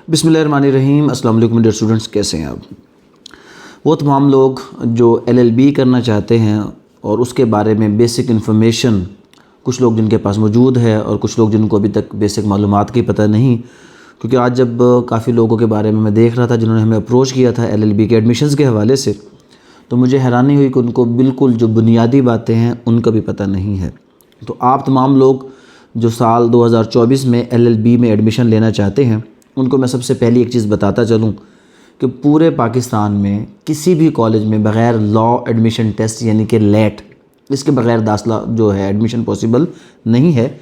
बिस्मिल्लाहिर्रहमानिर्रहीम। अस्सलाम वालेकुम डियर स्टूडेंट्स, कैसे हैं आप? वो तमाम लोग जो LLB करना चाहते हैं और उसके बारे में बेसिक इन्फॉर्मेशन कुछ लोग जिनके पास मौजूद है और कुछ लोग जिनको अभी तक बेसिक मालूमात की पता नहीं, क्योंकि आज जब काफ़ी लोगों के बारे में मैं देख रहा था जिन्होंने हमें अप्रोच किया था LLB के एडमिशन्स के हवाले से, तो मुझे हैरानी हुई कि उनको बिल्कुल जो बुनियादी बातें हैं उनका भी पता नहीं है। तो आप तमाम लोग जो साल 2024 में LLB में एडमिशन लेना चाहते हैं, उनको मैं सबसे पहली एक चीज़ बताता चलूँ कि पूरे पाकिस्तान में किसी भी कॉलेज में बग़ैर लॉ एडमिशन टेस्ट यानी कि लेट, इसके बग़ैर दाखिला जो है एडमिशन पॉसिबल नहीं है।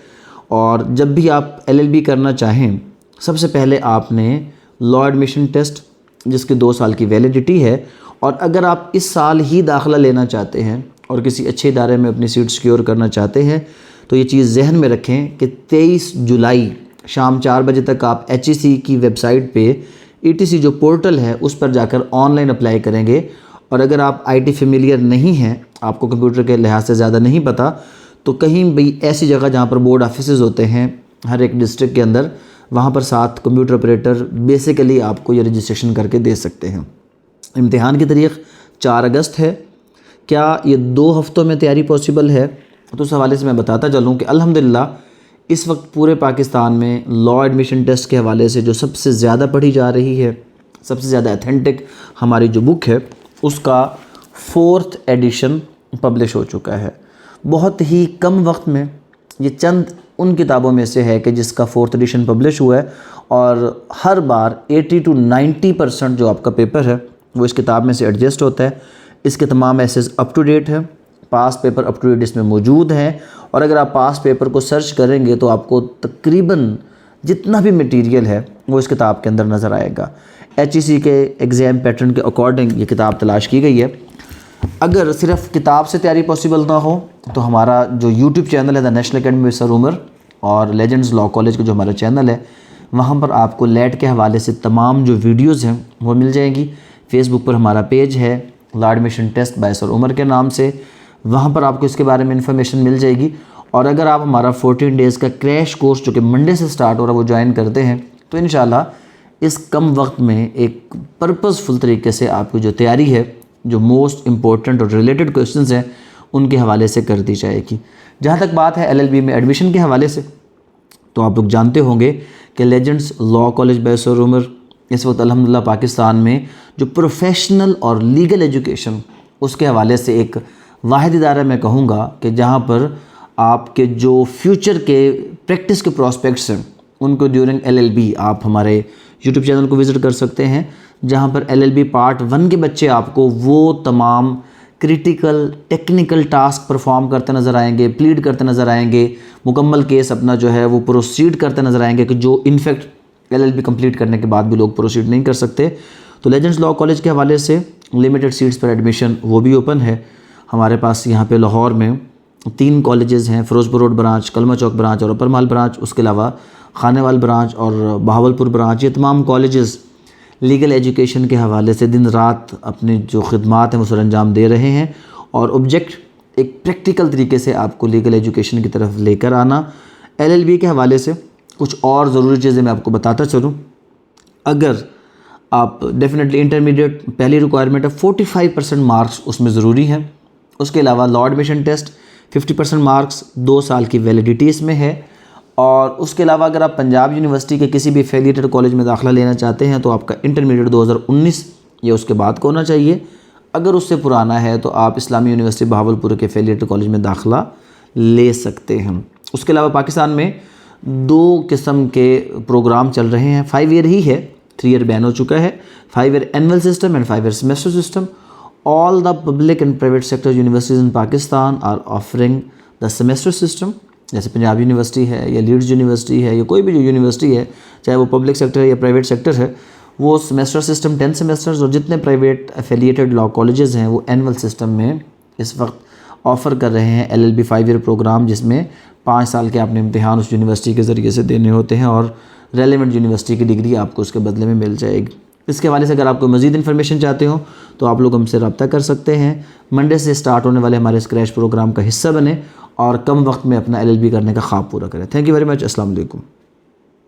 और जब भी आप LLB करना चाहें, सबसे पहले आपने लॉ एडमिशन टेस्ट जिसकी 2 साल की वैलिडिटी है, और अगर आप इस साल ही दाखिला लेना चाहते हैं और किसी अच्छे इदारे में अपनी सीट सिक्योर करना चाहते हैं, तो ये चीज़ जहन में रखें कि 23 जुलाई शाम 4 बजे तक आप HEC की वेबसाइट पे ETC जो पोर्टल है उस पर जाकर ऑनलाइन अप्लाई करेंगे। और अगर आप IT फेमिलियर नहीं हैं, आपको कंप्यूटर के लिहाज से ज़्यादा नहीं पता, तो कहीं भी ऐसी जगह जहाँ पर बोर्ड ऑफिसेज़ होते हैं हर एक डिस्ट्रिक्ट के अंदर, वहाँ पर 7 कंप्यूटर ऑपरेटर बेसिकली आपको ये रजिस्ट्रेशन करके दे सकते हैं। इम्तिहान की तारीख़ 4 अगस्त है। क्या ये 2 हफ़्तों में तैयारी पॉसिबल है? तो उस हवाले से मैं बताता चलूँ कि अल्हम्दुलिल्लाह इस वक्त पूरे पाकिस्तान में लॉ एडमिशन टेस्ट के हवाले से जो सबसे ज़्यादा पढ़ी जा रही है, सबसे ज़्यादा अथेंटिक हमारी जो बुक है, उसका 4th एडिशन पब्लिश हो चुका है। बहुत ही कम वक्त में ये चंद उन किताबों में से है कि जिसका 4th एडिशन पब्लिश हुआ है, और हर बार 80 to 90% जो आपका पेपर है वो इस किताब में से एडजस्ट होता है। इसके तमाम एसेस अप टू डेट है, पास पेपर अप टू डेट इसमें मौजूद हैं, और अगर आप पास पेपर को सर्च करेंगे तो आपको तकरीबन जितना भी मटेरियल है वो इस किताब के अंदर नज़र आएगा। HEC के एग्ज़ाम पैटर्न के अकॉर्डिंग ये किताब तलाश की गई है। अगर सिर्फ किताब से तैयारी पॉसिबल ना हो तो हमारा जो YouTube चैनल है the National Academy with sir Umar, और लेजेंड्स लॉ कॉलेज का जो हमारा चैनल है, वहाँ पर आपको लेट के हवाले से तमाम जो वीडियोज़ हैं वो मिल जाएंगी। फेसबुक पर हमारा पेज है Law Admission Test by sir Umar के नाम से, वहाँ पर आपको इसके बारे में इन्फॉर्मेशन मिल जाएगी। और अगर आप हमारा 14 डेज़ का क्रैश कोर्स जो कि मंडे से स्टार्ट हो रहा है वो ज्वाइन करते हैं, तो इंशाल्लाह इस कम वक्त में एक पर्पसफुल तरीके से आपकी जो तैयारी है, जो मोस्ट इम्पोर्टेंट और रिलेटेड क्वेश्चंस हैं, उनके हवाले से कर दी जाएगी। जहाँ तक बात है LLB में एडमिशन के हवाले से, तो आप लोग जानते होंगे कि Legends Law College by sir Umar इस वक्त अल्हम्दुलिल्लाह पाकिस्तान में जो प्रोफेशनल और लीगल एजुकेशन उसके हवाले से एक वाहिद इदारा मैं कहूँगा कि जहाँ पर आपके जो फ्यूचर के प्रैक्टिस के प्रॉस्पेक्ट्स हैं उनको ड्यूरिंग LLB आप हमारे YouTube चैनल को विज़िट कर सकते हैं, जहाँ पर LLB पार्ट 1 के बच्चे आपको वो तमाम क्रिटिकल टेक्निकल टास्क परफॉर्म करते नज़र आएंगे, प्लीड करते नज़र आएंगे, मुकम्मल केस अपना जो है वो प्रोसीड करते नज़र आएंगे, कि जो इनफैक्ट LLB कंप्लीट करने के बाद भी लोग प्रोसीड नहीं कर सकते। तो लेजेंड्स लॉ कॉलेज के हवाले से लिमिटेड सीट्स पर एडमिशन वो भी ओपन है। हमारे पास यहाँ पे लाहौर में 3 कॉलेजेस हैं, फ़िरोज़पुर रोड ब्रांच, कलमा चौक ब्रांच और अपर माल ब्रांच, उसके अलावा खानेवाल ब्रांच और बहावलपुर ब्रांच। ये तमाम कॉलेजेस लीगल एजुकेशन के हवाले से दिन रात अपनी जो खिदमात हैं वो सर अंजाम दे रहे हैं, और ऑब्जेक्ट एक प्रैक्टिकल तरीके से आपको लीगल एजुकेशन की तरफ लेकर आना। LLB के हवाले से कुछ और ज़रूरी चीज़ें मैं आपको बताता चलूँ। अगर आप डेफिनेटली इंटरमीडिएट पहली रिक्वायरमेंट है 45% मार्क्स उसमें ज़रूरी हैं। उसके अलावा लॉ एडमिशन टेस्ट 50% मार्क्स, 2 साल की वैलिडिटी इसमें है। और उसके अलावा अगर आप पंजाब यूनिवर्सिटी के किसी भी एफिलिएटेड कॉलेज में दाखिला लेना चाहते हैं तो आपका इंटरमीडिएट 2019 या उसके बाद का होना चाहिए। अगर उससे पुराना है तो आप इस्लामी यूनिवर्सिटी बहावलपुर के एफिलिएटेड कॉलेज में दाखिला ले सकते हैं। उसके अलावा पाकिस्तान में 2 किस्म के प्रोग्राम चल रहे हैं। 5 ईयर ही है, 3 ईयर बैन हो चुका है। 5 year annual system and 5 year semester system. All the public and private sector universities in Pakistan are offering the semester system। जैसे पंजाब यूनिवर्सिटी है या लीड्स यूनिवर्सिटी है या कोई भी जो यूनिवर्सिटी है, चाहे वो पब्लिक सेक्टर है या प्राइवेट सेक्टर है, वो सेमेस्टर सिस्टम 10 सेमेस्टर्स, और जितने प्राइवेट एफिलिएटेड लॉ कॉलेजेस हैं वो एनुअल सिस्टम में इस वक्त ऑफ़र कर रहे हैं LLB 5 ईयर प्रोग्राम, जिसमें 5 साल के आपने इम्तिहान उस यूनिवर्सिटी के ज़रिए से देने होते हैं और रेलेवेंट यूनिवर्सिटी की डिग्री आपको उसके बदले में मिल जाएगी। इसके हवाले से अगर आपको मज़ीद इन्फॉर्मेशन चाहते हो तो आप लोग हमसे रब्ता कर सकते हैं। मंडे से स्टार्ट होने वाले हमारे स्क्रैच प्रोग्राम का हिस्सा बने और कम वक्त में अपना LLB करने का ख्वाब पूरा करें। Thank you very much. अस्सलाम वालेकुम।